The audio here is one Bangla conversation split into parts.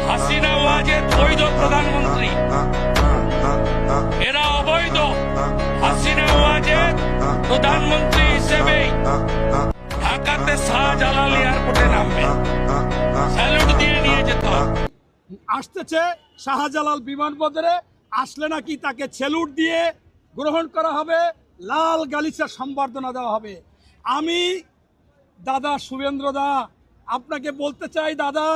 হাসিনা ওয়াজেদ বৈধ প্রধানমন্ত্রী, এরা অবৈধ। হাসিনা ওয়াজেদ প্রধানমন্ত্রী হিসেবেই ঢাকাতে শাহজালাল এয়ারপোর্টে নামবে, স্যালুট দিয়ে নিয়ে যেতে হবে। আসতেছে শাহজালাল বিমানবন্দরে, আসলে নাকি তাকে স্যালুট দিয়ে গ্রহণ করা হবে, লাল গালিচার সম্বর্ধনা দেওয়া হবে। আমি দাদা শুভেন্দ্র দা আপনাকে বলতে চাই, দাদা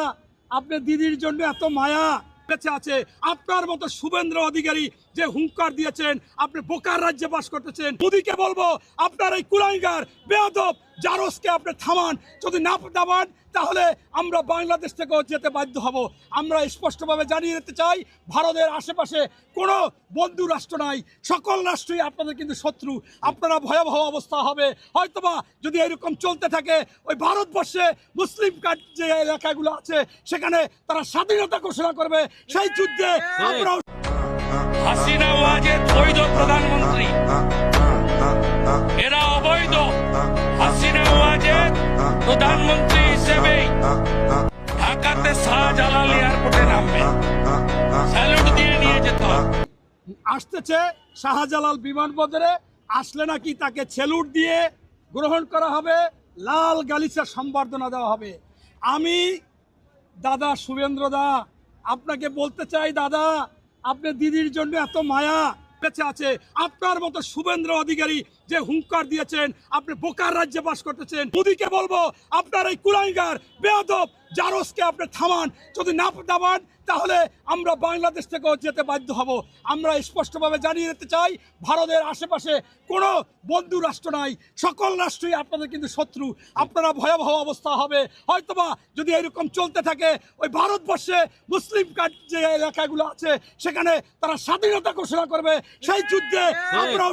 আপনার দিদির জন্য এত মায়া বেঁচে আছে। আপনার মতো শুভেন্দ্র অধিকারী যে হুঙ্কার দিয়েছেন, আপনি বোকার রাজ্যে বাস করতেছেন। মোদীকে বলবো আপনার এই কুলাঙ্গার বেয়াদব জারজকে আপনি থামান। যদি না থামান তাহলে আমরা বাংলাদেশ থেকেও যেতে বাধ্য হব। আমরা স্পষ্টভাবে জানিয়ে দিতে চাই, ভারতের আশেপাশে কোনো বন্ধু রাষ্ট্র নাই, সকল রাষ্ট্রই আপনাদের কিন্তু শত্রু। আপনারা ভয়াবহ অবস্থা হবে হয়তোবা যদি এরকম চলতে থাকে। ওই ভারতবর্ষে মুসলিম যে এলাকাগুলো আছে সেখানে তারা স্বাধীনতা ঘোষণা করবে, সেই যুদ্ধে আমরা। হাসিনা ওয়াজেদ বৈধ প্রধানমন্ত্রী, এরা অবৈধ। হাসিনা ওয়াজেদ প্রধানমন্ত্রী হিসেবেই ঢাকাতে শাহজালাল এয়ারপোর্টে নামবে, স্যালুট দিয়ে নিয়ে যেতে হবে। আসতেছে শাহজালাল বিমানবন্দরে, আসলে নাকি তাকে স্যালুট দিয়ে গ্রহণ করা হবে, লাল গালিচার সম্বর্ধনা দেওয়া হবে। আমি দাদা শুভেন্দ্র দা আপনাকে বলতে চাই, দাদা আপনার দিদির জন্য এত মায়া বেঁচে আছে। আপনার মতো শুভেন্দ্র অধিকারী যে হুঙ্কার দিয়েছেন, আপনি বোকার রাজ্যে বাস করতেছেন। মোদীকে বলবো আপনার এই কুলাঙ্গার বেয়াদব জারজকে আপনি থামান। যদি না থামান তাহলে আমরা বাংলাদেশ থেকেও যেতে বাধ্য হব। আমরা স্পষ্টভাবে জানিয়ে দিতে চাই, ভারতের আশেপাশে কোনো বন্ধু রাষ্ট্র নাই, সকল রাষ্ট্রই আপনাদের কিন্তু শত্রু। আপনারা ভয়াবহ অবস্থা হবে হয়তোবা যদি এরকম চলতে থাকে। ওই ভারতবর্ষে মুসলিম যে এলাকাগুলো আছে সেখানে তারা স্বাধীনতা ঘোষণা করবে, সেই যুদ্ধে আমরা